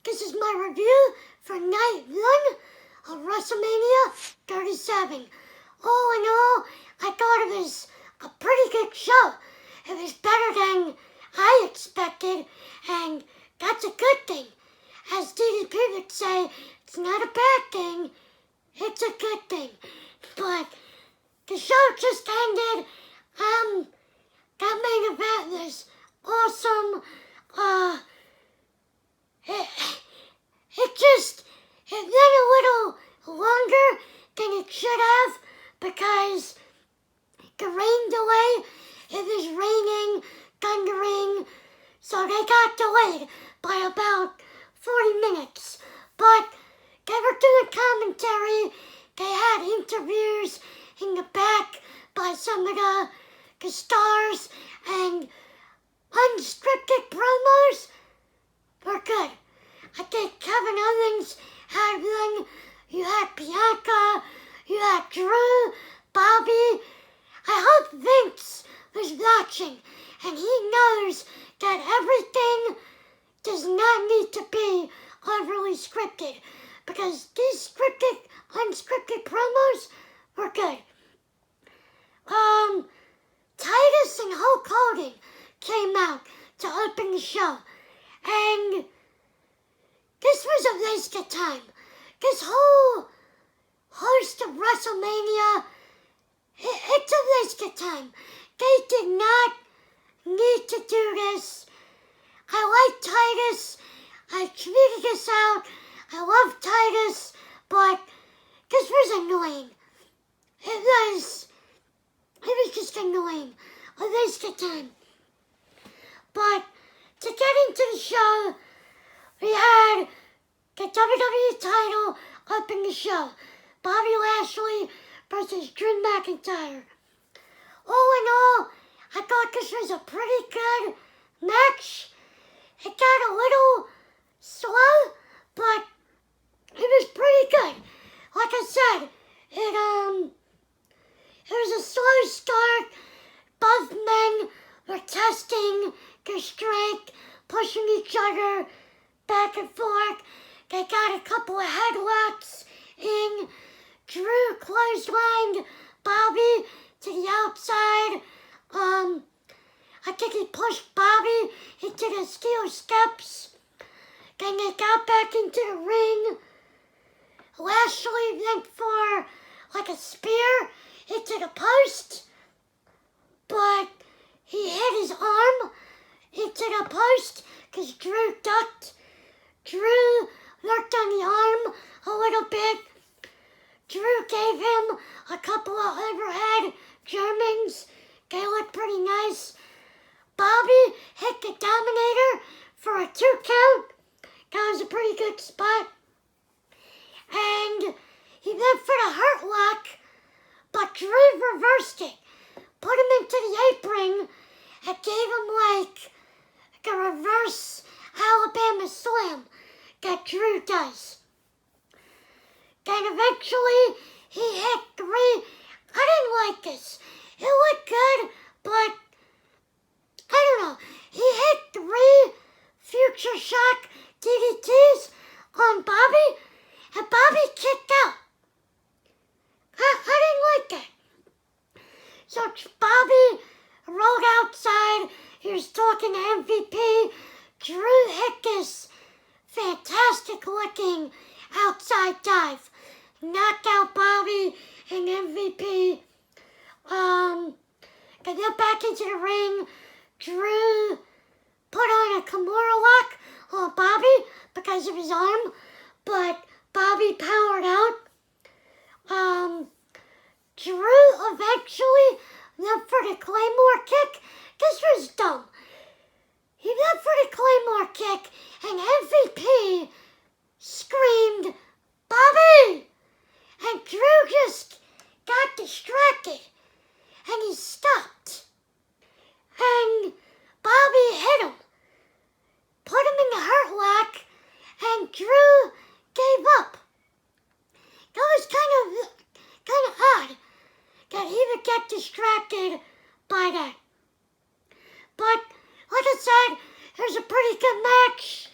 This is my review for night 1 of WrestleMania 37. All in all, I thought it was a pretty good show. It was better than I expected, and that's a good thing. As DDP would say, it's not a bad thing, it's a good thing. But the show just ended. That main event was awesome. It went a little longer than it should have because the rain delay, it was raining, thundering, so they got delayed by about 40 minutes. But they were doing commentary, they had interviews in the back by some of the stars, and unscripted promos were good. I think Kevin Owens had one, you had Bianca, you had Drew, Bobby. I hope Vince was watching and he knows that everything does not need to be overly scripted, because these unscripted promos were good. Titus and Hulk Hogan came out to open the show, and this was a waste of time. This whole host of WrestleMania, it's a waste of time. They did not need to do this. I like Titus. I tweeted this out. I love Titus, but this was annoying. It was just annoying. A waste of time. But to get into the show, we had the WWE title open the show. Bobby Lashley versus Drew McIntyre. All in all, I thought this was a pretty good match. It got a little slow, but it was pretty good. Like I said, it was a slow start. Both men were testing their strength, pushing each other back and forth. They got a couple of headlocks in. Drew clotheslined Bobby to the outside. I think he pushed Bobby into the steel steps. Then they got back into the ring. Lashley went for like a spear into the post, but he hit his arm into the post because Drew ducked. Drew worked on the arm a little bit. Drew gave him a couple of overhead Germans. They looked pretty nice. Bobby hit the Dominator for a 2 count. That was a pretty good spot. And he went for the hurt lock, but Drew reversed it. Put him into the apron and gave him like the reverse Alabama slam that Drew does. Then eventually he hit 3. I didn't like this. It looked good, but I don't know. He hit 3 future shock DDTs on Bobby, and Bobby kicked out. I didn't like that. So Bobby rolled outside. He was talking to MVP. Drew hit this fantastic looking outside dive. Knocked out Bobby and MVP. They got back into the ring. Drew put on a Kimura lock on Bobby because of his arm, but Bobby powered out. Drew eventually went for the Claymore kick. This was dumb. He went for the Claymore kick, and MVP screamed, "Bobby!" And Drew just got distracted, and he stopped. And Bobby hit him, put him in the hurt lock, and Drew gave up. That was kind of odd that he would get distracted by that. But like I said, it was a pretty good match.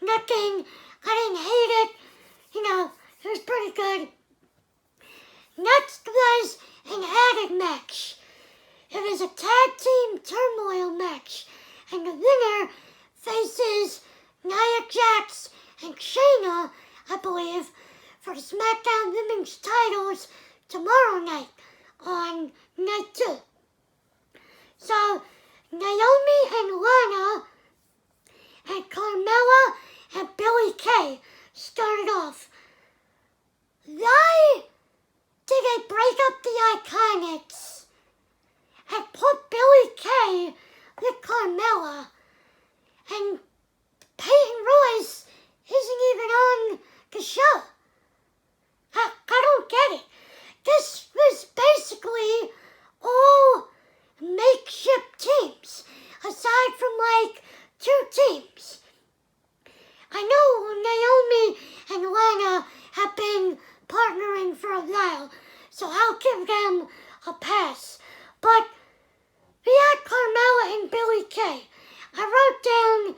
Nothing ending. I didn't hate it. You know, it was pretty good. Next was an added match. It was a tag team turmoil match. And the winner faces Nia Jax and Shayna, I believe, for the SmackDown Women's titles tomorrow night on night 2. So, Naomi and Lana and Carmella and Billie Kay started off. Why did they break up the Iconics and put Billie Kay with Carmella, and Peyton Royce isn't even on the show? I don't get it. This was basically all makeshift teams, aside from like 2 teams. I know Naomi and Lana have been partnering for a while, so I'll give them a pass. But we had Carmella and Billie Kay. I wrote down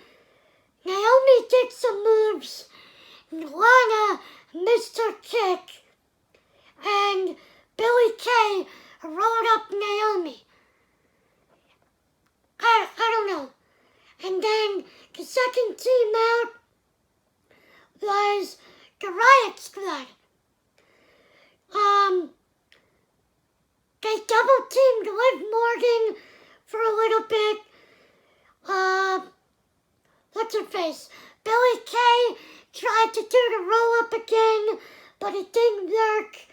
Naomi did some moves, Lana missed her kick, and Billie Kay rolled up Naomi. I don't know. And then the second team out was the Riot Squad. They double teamed Liv Morgan for a little bit. What's her face? Billie Kay tried to do the roll up again, but it didn't work.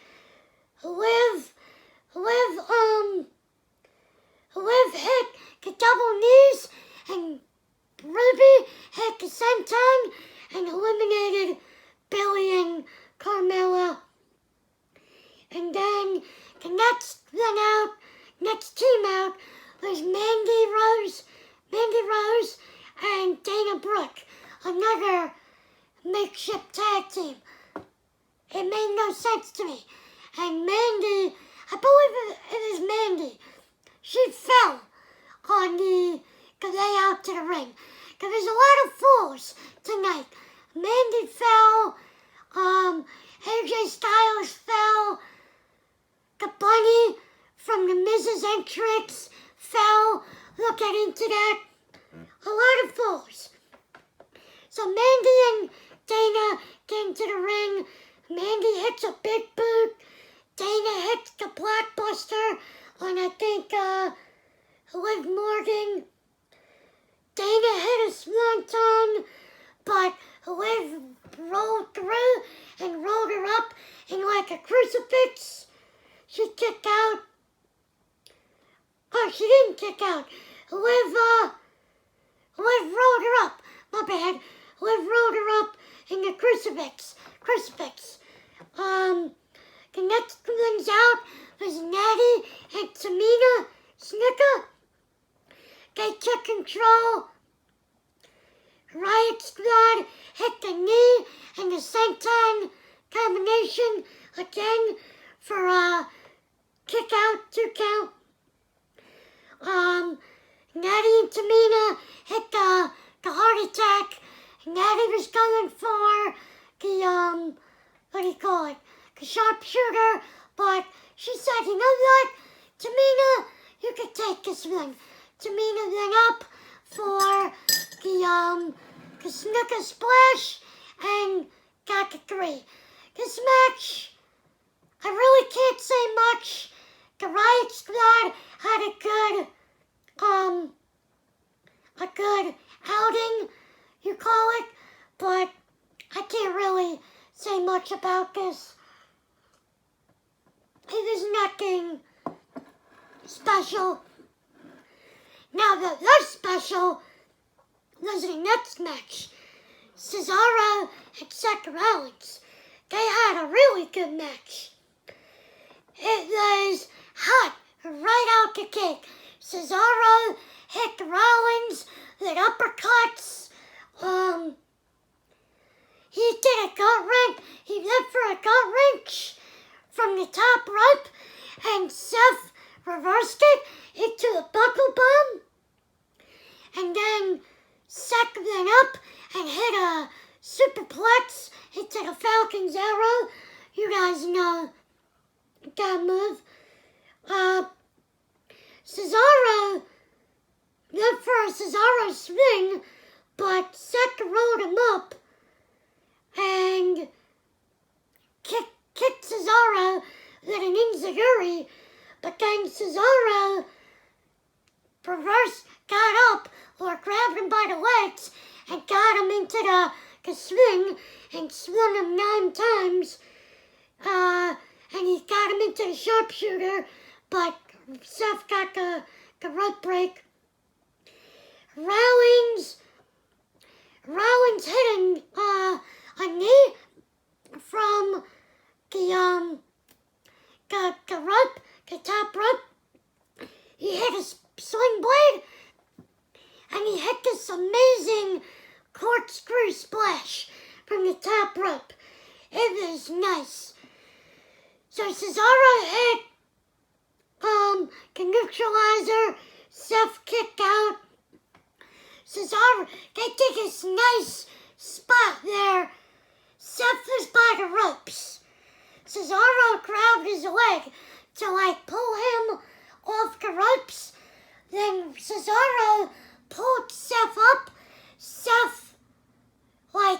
Liv hit the double knees, and Ruby hit the senton and eliminated Billie and Carmella. And then the next team out was Mandy Rose and Dana Brooke, another makeshift tag team. It made no sense to me. And Mandy, I believe it is Mandy, she fell on the way out to the ring. There was a lot of falls tonight. Mandy fell, AJ Styles fell, the bunny from the Miz's entrance fell. We'll get into that. A lot of falls. So Mandy and Dana get into the ring. Mandy hits a big boot. Dana hits the blockbuster on, I think, Liv Morgan. Dana hit a swanton, but Liv rolled through and rolled her up in like a crucifix. She kicked out. Oh, she didn't kick out. Liv rolled her up. My bad. Liv rolled her up in the crucifix. The next ones out was Natty and Tamina Snuka. They took control. Riot Squad hit the knee and the senton combination again for a kick out, 2 count. Natty and Tamina hit the heart attack. Natty was going for the, the sharpshooter, but she said, you know what, Tamina, you could take this one. Tamina went up for the Snuka splash and got the 3. This match, I really can't say much. The Riot Squad had a good outing, you call it, but I can't really say much about this. It is nothing special. Now the less special was the next match. Cesaro and Seth Rollins. They had a really good match. It was hot right out the gate. Cesaro hit Rollins with uppercuts. He did a gut wrench. He went for a gut wrench from the top rope, and Seth reversed it into a buckle bomb. And then Seth went up and hit a superplex into the Falcon's arrow. You guys know that move. Cesaro went for a Cesaro swing, but Seth rolled him up and kicked Cesaro with an enziguri, but then Cesaro got up or grabbed him by the legs and got him into the swing and swung him 9 times. And he got him into the sharpshooter, but Seth got the rope break. Rollins hitting a knee from the rope, the top rope. He hit a sling blade, and he hit this amazing corkscrew splash from the top rope. It was nice. So Cesaro hit the neutralizer. Seth kicked out. Cesaro, they did this nice spot there. Seth was by the ropes. Cesaro grabbed his leg to pull him off the ropes. Then Cesaro pulled Seth up. Seth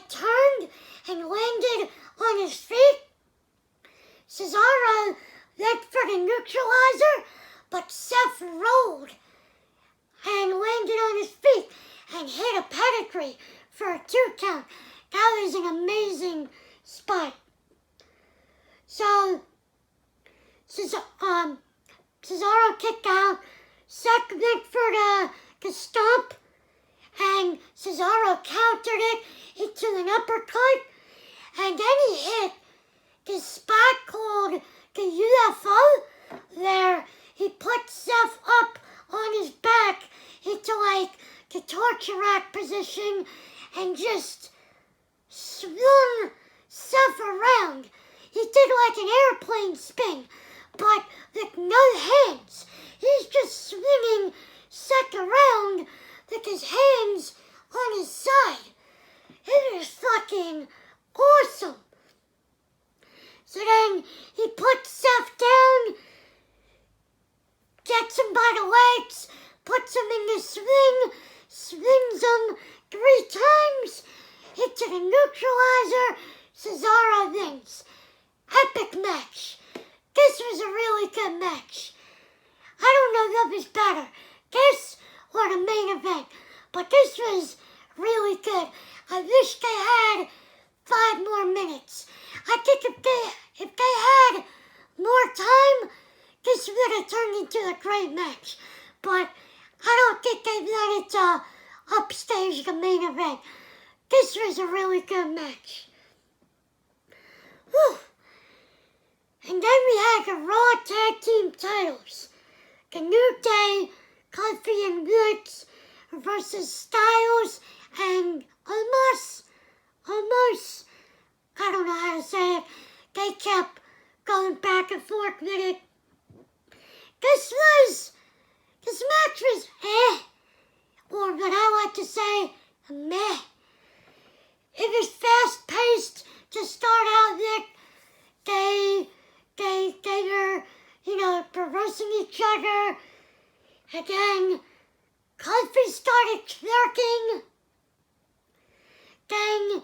turned and landed on his feet. Cesaro went for the neutralizer, but Seth rolled and landed on his feet and hit a pedigree for a 2 count. That was an amazing spot. So Cesaro kicked out. Seth went for the stomp, and Cesaro countered it into an uppercut, and then he hit this spot called the UFO, where he put Seth up on his back into the torture rack position and just swung Seth around. He did an airplane spin, but with no hands. He's just swinging Seth around with his hands on his side. It was fucking awesome. So then he puts Seth down, gets him by the legs, puts him in the swing, swings him 3 times into the neutralizer. Cesaro wins. Epic match. This was a really good match. I don't know what was better, this or the main event, but this was really good. I wish they had 5 more minutes. I think if they had more time, this would have turned into a great match. But I don't think they wanted to upstage the main event. This was a really good match. Whew. And then we had the Raw Tag Team titles. The New Day, Kofi and Woods versus Styles and Omos. I don't know how to say it. They kept going back and forth with it. This match was or what I like to say, meh. It was fast-paced to start out with. They were, reversing each other. Again, Kofi started twerking. Then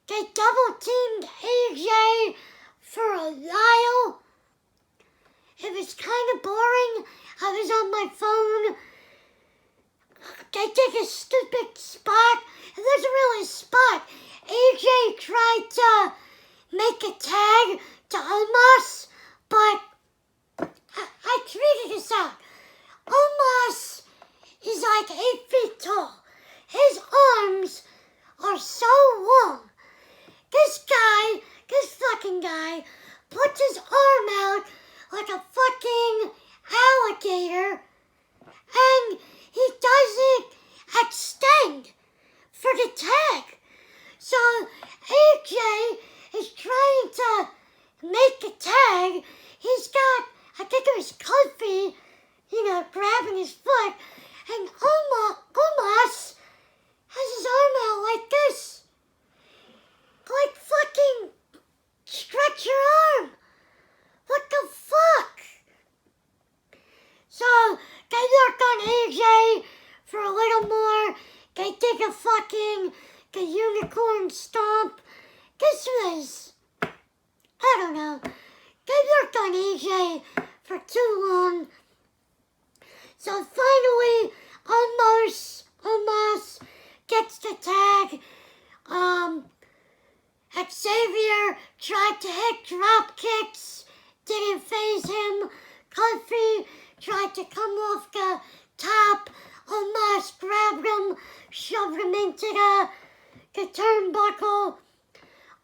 they double-teamed AJ for a while. It was kind of boring. I was on my phone. They did a stupid spot. It wasn't really a spot. AJ tried to make a tag to Omos, but I tweeted this out. Omos is 8 feet tall. His arms are so long. This fucking guy, puts his arm out like a fucking alligator, and he doesn't extend for the tag. So AJ is trying to make a tag. He's got, I think it was Kofi, grabbing his foot, and Omos has his arm out like this. unicorn stomp. This was, I don't know, they worked on AJ for too long. So finally, Omos gets the tag. Xavier tried to hit drop kicks, didn't faze him. Kofi tried to come off the top. Omos grabbed him, shoved him into the turnbuckle.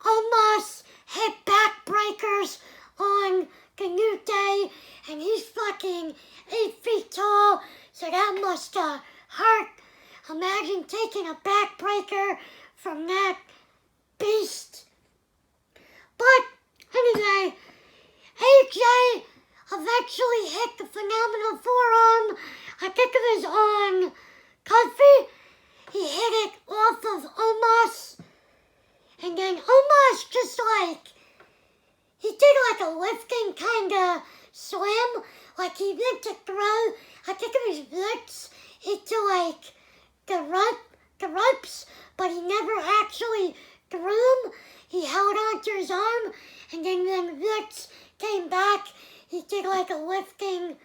Omos hit backbreakers on the New Day, and he's fucking 8 feet tall, so that must hurt. Imagine taking a backbreaker from that beast. But anyway, AJ eventually hit the phenomenal forearm. I think it was on Kofi. He hit it off of Omos. And then Omos just he did like a lifting kind of slam. Like he went to throw, I think it was Blitz, into the ropes, but he never actually threw him. He held onto his arm, and then when Blitz came back, he did like a lifting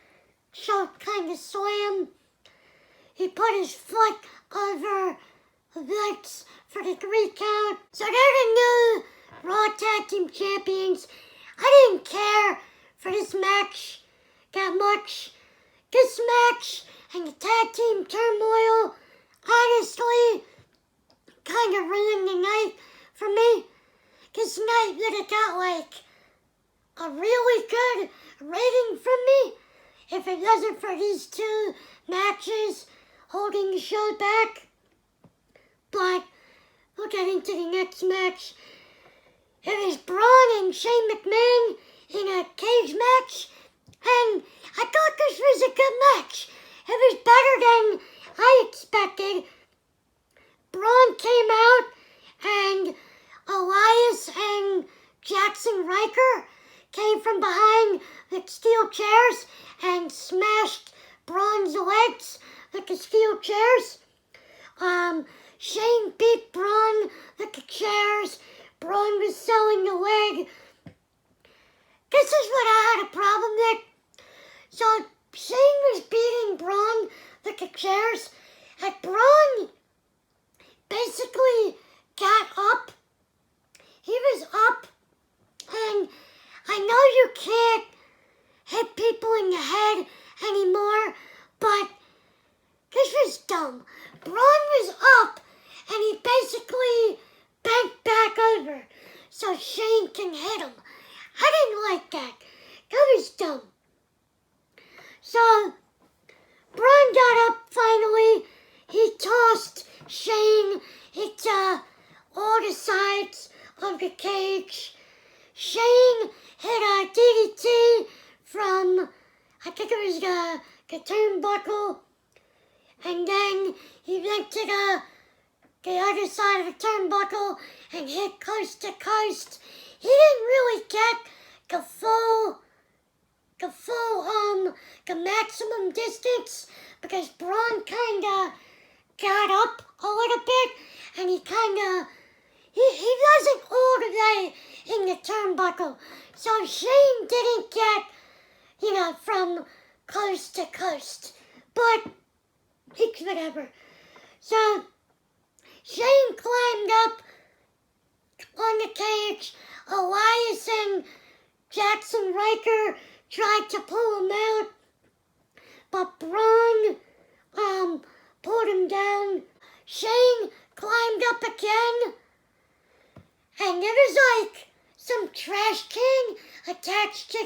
choke kind of slam. He put his foot over Blitz for the 3 count. So they're the new Raw Tag Team Champions. I didn't care for this match that much. This match and the Tag Team Turmoil honestly kind of ruined the night for me. This night would have got like a really good rating from me if it wasn't for these 2 matches holding the show back. But we'll get into the next match. It was Braun and Shane McMahon in a cage match, and I thought this was a good match. It was better than I expected. Braun came out, and Elias and Jackson Riker came from behind the steel chairs and smashed Braun's legs with the steel chairs. Shane beat Braun with the chairs. Braun was selling the leg. This is what I had a problem with. So Shane was beating Braun with the chairs, and Braun basically got up. He was up, and I know you can't hit people in the head anymore, but this was dumb. Braun was up, and he basically bent back over so Shane can hit him. I didn't like that. That was dumb. So, Braun got up finally. He tossed Shane into all the sides of the cage. Shane hit a DDT from, I think it was the turnbuckle. And then he went to the other side of the turnbuckle and hit coast to coast. He didn't really get the maximum distance because Braun kinda got up a little bit, and he wasn't all the way in the turnbuckle. So Shane didn't get, from coast to coast. But it's whatever. So Shane climbed up on the cage. Elias and Jackson Riker tried to pull him out, but Braun pulled him down. Shane climbed up again, and there was like some trash can attached to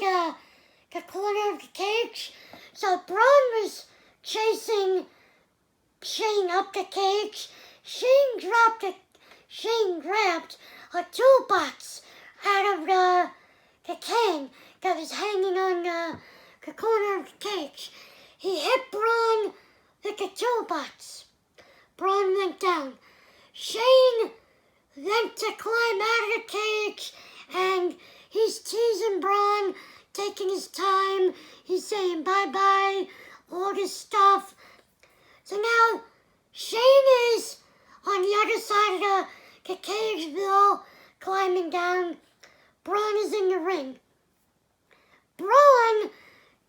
the corner of the cage. So Braun was chasing Shane up the cage. Shane grabbed a toolbox out of the can that was hanging on the corner of the cage. He hit Braun with the toolbox. Braun went down. Shane went to climb out of the cage, and he's teasing Braun, taking his time. He's saying bye-bye, all this stuff. So now Shane is on the other side of the the cage below, climbing down. Braun is in the ring. Braun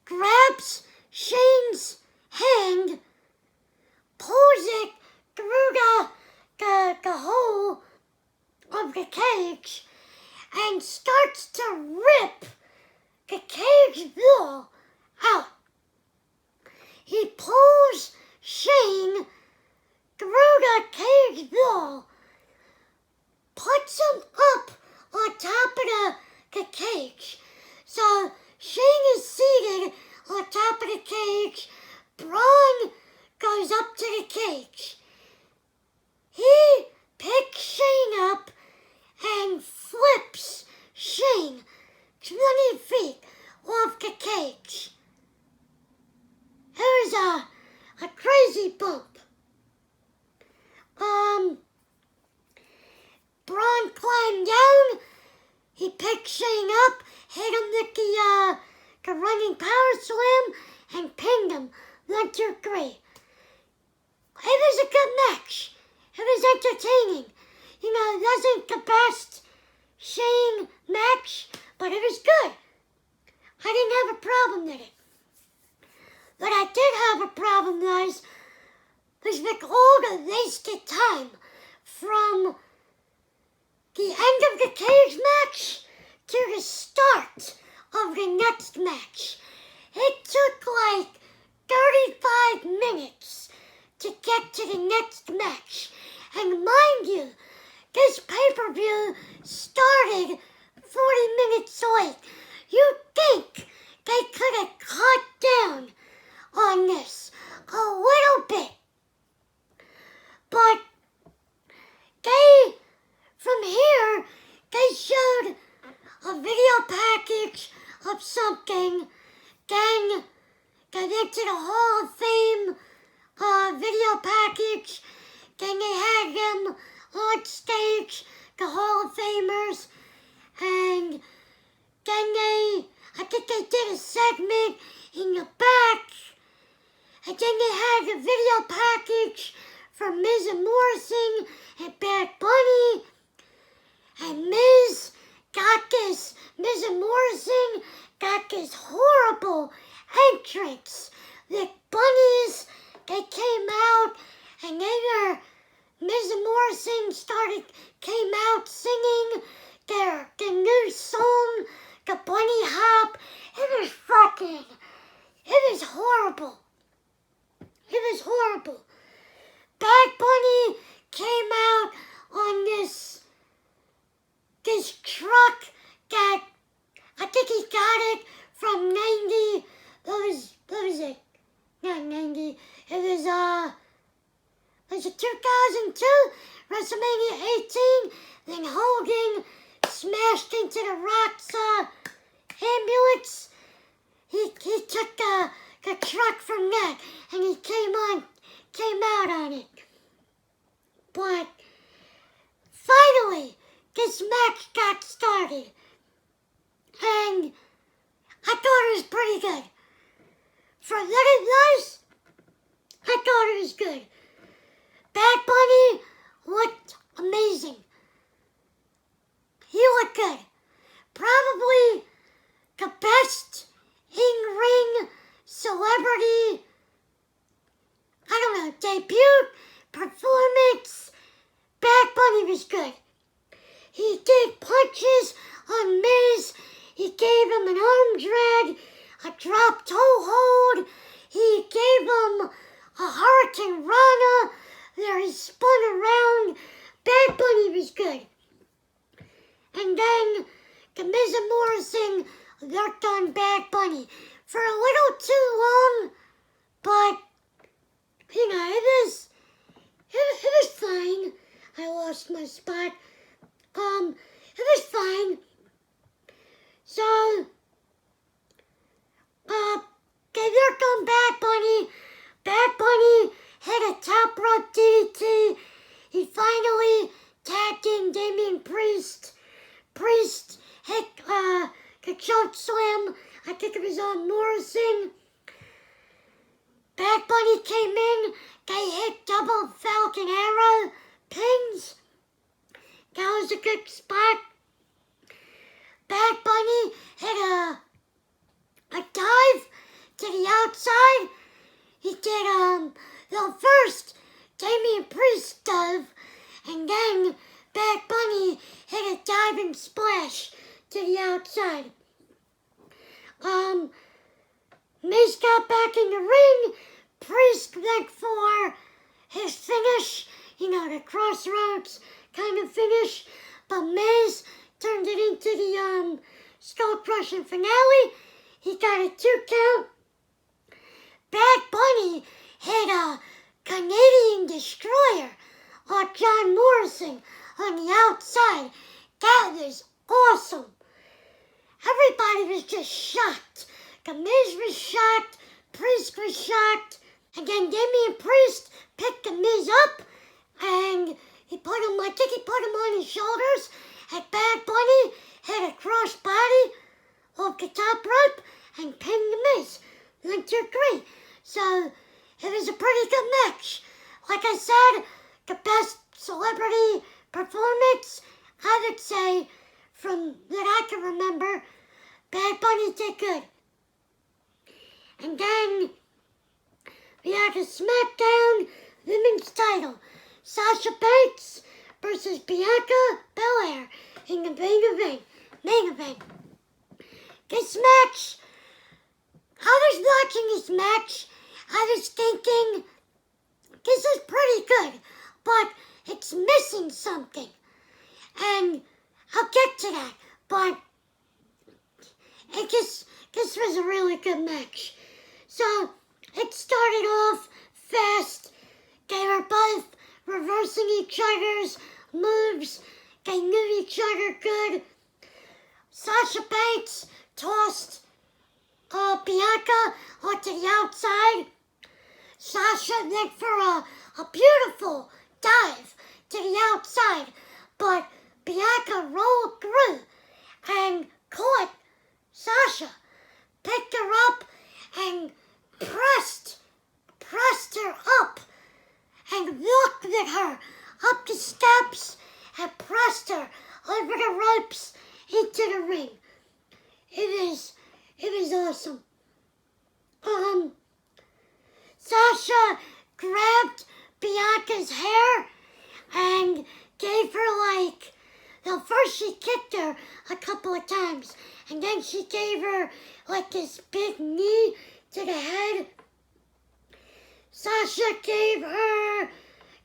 grabs Shane's hand, pulls it through the hole of the cage, and starts to rip the cage wall out. He pulls Shane through the cage wall, puts him up on top of the cage. So Shane is seated on top of the cage. Braun goes up to the cage. He picks Shane up and flips Shane 20 feet off the cage. It was a crazy bump. Braun climbed down. He picked Shane up, hit him with the running power slam, and pinned him 1, 2, 3. It was a good match. It was entertaining. You know, it wasn't the best Shane match, but it was good. I didn't have a problem with it. What I did have a problem was with all the wasted time from the end of the cage match to the start of the next match. It took like 35 minutes to get to the next match. And mind you, this pay-per-view started 40 minutes late. You think they could have cut down on this a little bit. But from here, they showed a video package of something, then got into the Hall of Fame video package, then they had them on stage, the Hall of Famers, and then I think they did a segment in the back, and then they had the video package for Miz and Morrison and Bad Bunny, and Miz and Morrison got this horrible entrance. The bunnies, they came out, and Miz and Morrison came out singing their new song, the Bunny Hop. It was horrible. It was horrible. Bad Bunny came out on this truck that I think he got it from 90. What was it? Not 90. It was it 2002? WrestleMania 18. Then Hogan smashed into the Rock's ambulance. He took the truck from that, and he came out on it. But finally, this match got started, and I thought it was pretty good. For what it was, I thought it was good. Bad Bunny looked amazing. He looked good. Probably the best in-ring celebrity, debut, performance. Bad Bunny was good. He did punches on Miz. He gave him an arm drag, a drop toe hold. He gave him a Hurricane Rana. There he spun around. Bad Bunny was good. And then the Miz and Morrison worked on Bad Bunny for a little too long, but it was fine. I lost my spot. It was fine. So, they worked on Bad Bunny. Bad Bunny hit a top rope DDT. He finally tagged in Damian Priest. Priest hit the choke slam. I think it was on Morrison. Bad Bunny came in. They hit double Falcon Arrow pins. was a good spot. Bad Bunny hit a dive to the outside. He did, first Damian Priest dove, and then Bad Bunny hit a diving splash to the outside. Miz got back in the ring. Priest went for his finish, the crossroads kind of finish, but Miz turned it into the skull-crushing finale. He got a 2 count. Bad Bunny hit a Canadian destroyer on John Morrison on the outside. That was awesome. Everybody was just shocked. The Miz was shocked. Priest was shocked. And then Damian Priest picked the Miz up and he put him on his shoulders. And Bad Bunny hit a crossbody off the top rope and pinned the Miz. 1, 2, 3. So it was a pretty good match. Like I said, the best celebrity performance, I would say, from that I can remember, Bad Bunny did good. And then we had a SmackDown Women's title. Sasha Banks versus Bianca Belair in the main event. This match, I was watching this match, I was thinking, this is pretty good, but it's missing something. And I'll get to that, but this was a really good match. So it started off fast. They were both reversing each other's moves. They knew each other good. Sasha Banks tossed Bianca onto the outside. Sasha went for a beautiful dive to the outside, but Bianca rolled through and caught Sasha, picked her up and pressed her up and walked with her up the steps and pressed her over the ropes into the ring. It was awesome. Sasha grabbed Bianca's hair and gave her first she kicked her a couple of times, and then she gave her this big knee to the head. Sasha gave her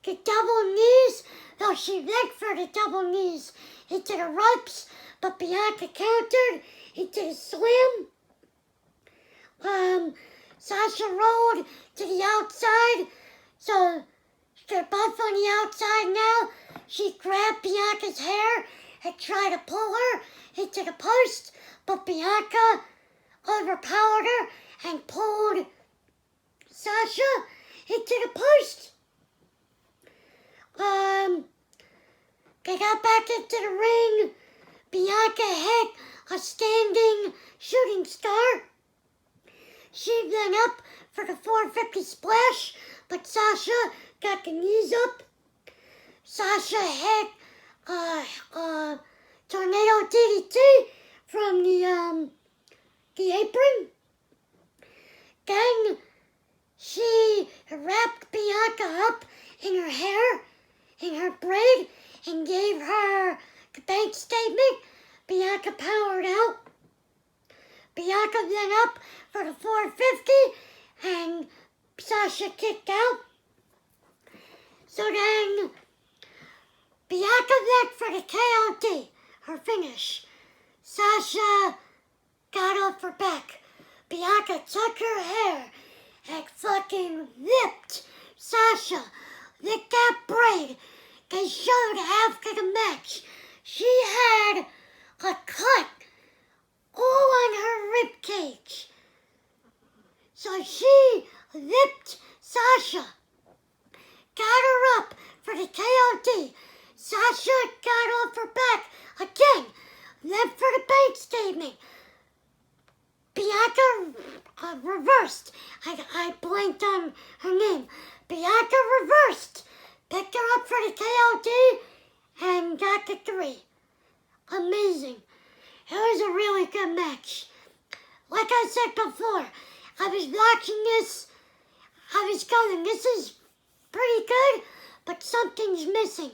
the double knees, though she went for the double knees into the ropes, but Bianca countered into the slam. Sasha rolled to the outside, so they're both on the outside now. She grabbed Bianca's hair and tried to pull her into the post, but Bianca overpowered her and pulled Sasha into the post. They got back into the ring. Bianca hit a standing shooting star. She went up for the 450 splash, but Sasha got the knees up. Sasha hit tornado DDT from the apron. Then she wrapped Bianca up in her hair, in her braid, and gave her the bank statement. Bianca powered out. Bianca went up for the 450, and Sasha kicked out. So then Bianca went for the KOD, her finish. Sasha got off her back. Bianca took her hair and fucking whipped Sasha with that braid. They showed after the match she had a cut all on her rib cage. So she whipped Sasha, got her up for the KOD. Sasha got off her back again, went for the bank statement. Bianca reversed. I blanked on her name. Bianca reversed, picked her up for the KOD, and got the 3. Amazing. It was a really good match. Like I said before, I was watching this, I was going, this is pretty good, but something's missing.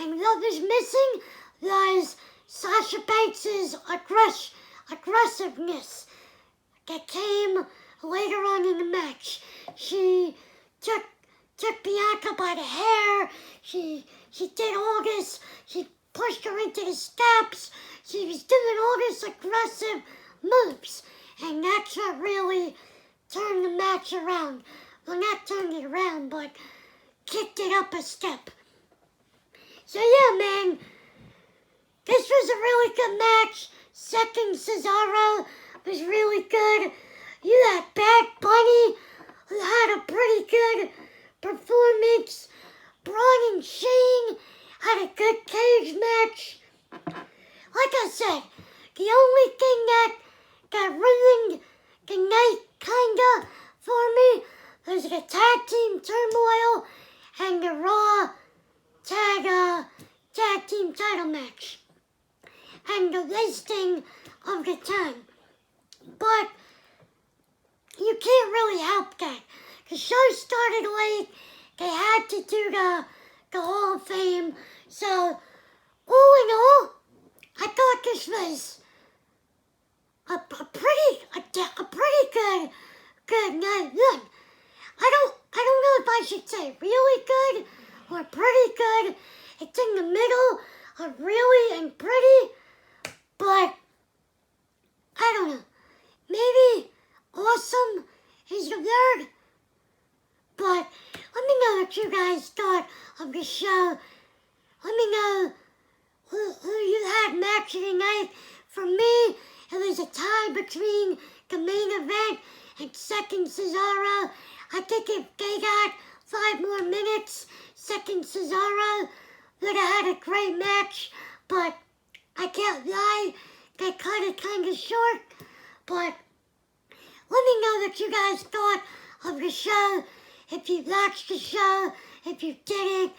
And what was missing was Sasha Banks' aggressiveness that came later on in the match. She took Bianca by the hair, she did all this, she pushed her into the steps, she was doing all this aggressive moves. And that's what really turned the match around. Well, not turned it around, but kicked it up a step. So yeah, man, this was a really good match. Second Cesaro was really good. You had Bad Bunny, who had a pretty good performance. Braun and Shane had a good cage match. Like I said, the only thing that ruined the night kinda for me was the tag team turmoil and the Raw tag team title match and the wasting of the time. But you can't really help that. The show started late. They had to do the Hall of Fame. So all in all, I thought this was a pretty good night one. I don't know if I should say really good or pretty good. It's in the middle of really and pretty, but I don't know. Maybe awesome is the word. But let me know what you guys thought of the show. Let me know who you had match of the night. For me, it was a tie between the main event and second Cesaro. I think if they got 5 more minutes, second Cesaro would have had a great match. But I can't lie, they cut it kind of short. But let me know what you guys thought of the show. If you watched the show, if you didn't,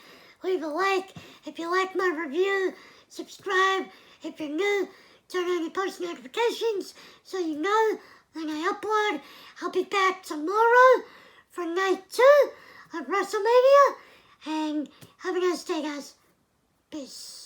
leave a like. If you like my review, subscribe. If you're new, turn on your post notifications so you know when I upload. I'll be back tomorrow for night 2 of WrestleMania. And have a nice day, guys. Peace.